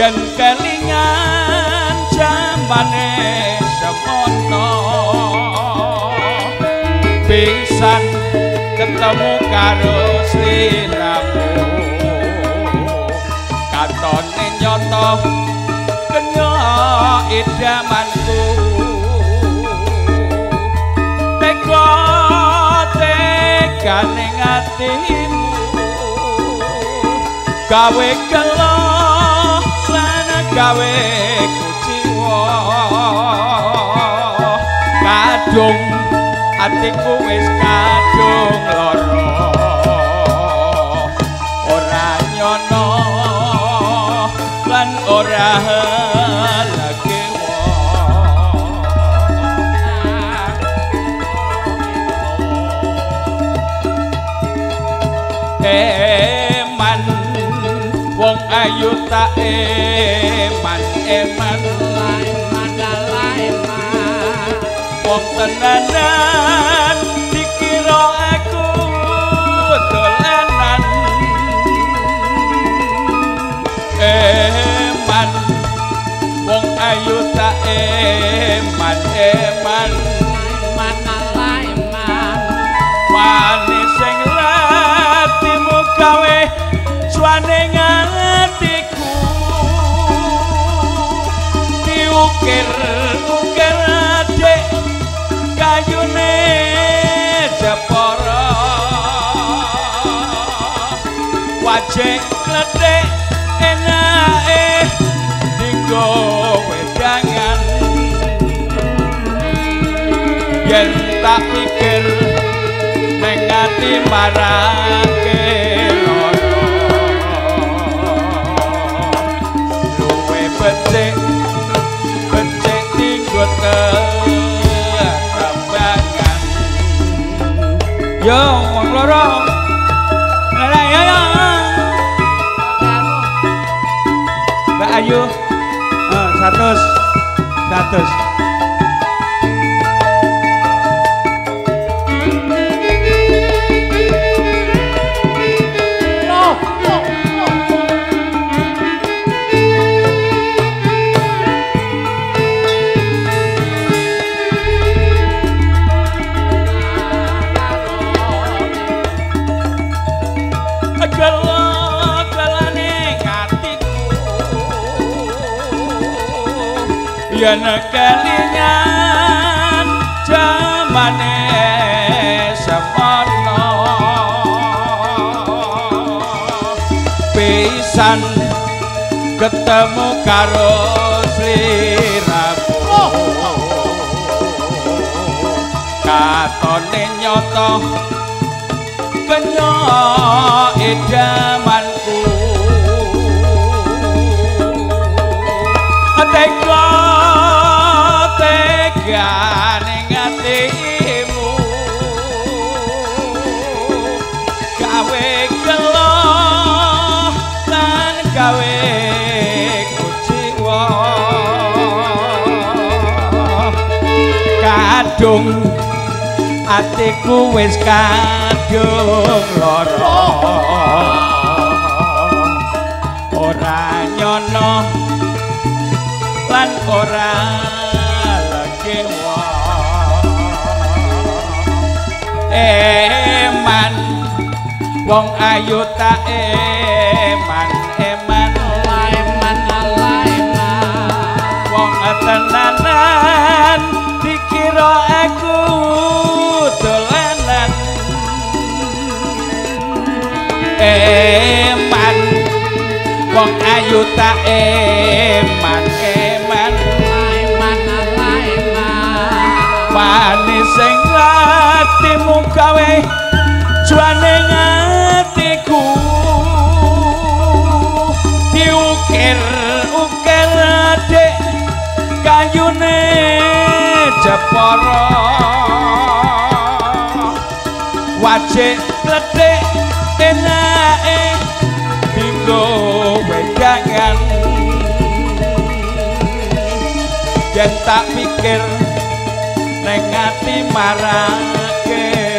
yen kelingan jamane semono pisan ketemu karo sliramu katone nyoto kenya idamanku teko tekane atimu gawe kelo lan gawe kuciwa kadung atiku wis kadung lara ora nyono lan ora lakewa eman wong ayu tak eman wong tenanan dikira aku dolanan eman wong ayu tak eman manis sing latimu gawe suane ngatiku diukir dek kayune jepara wajik kledek enake dinggo wedangan yen tak pikir ning ati marake lara luwe becik dinggo tembangan yo wong loro ya Mbak Ayu 100 yen kelingan jamane semono pisan ketemu karo sliramu katone nyoto kenya idamanku teko tegane ngatimu gawe kelo lan gawe kuciwa kadung atiku wis kadung lara ora nyono lan ora lakewa eman wong ayu tak eman wong tenanan dikira aku dolanan eman wong ayu tak eman manis sing atimu gawe juane ngatiku diukir dek kayune jepara wajik kledek enake dinggo wedangan yen tak pikir ning ati marake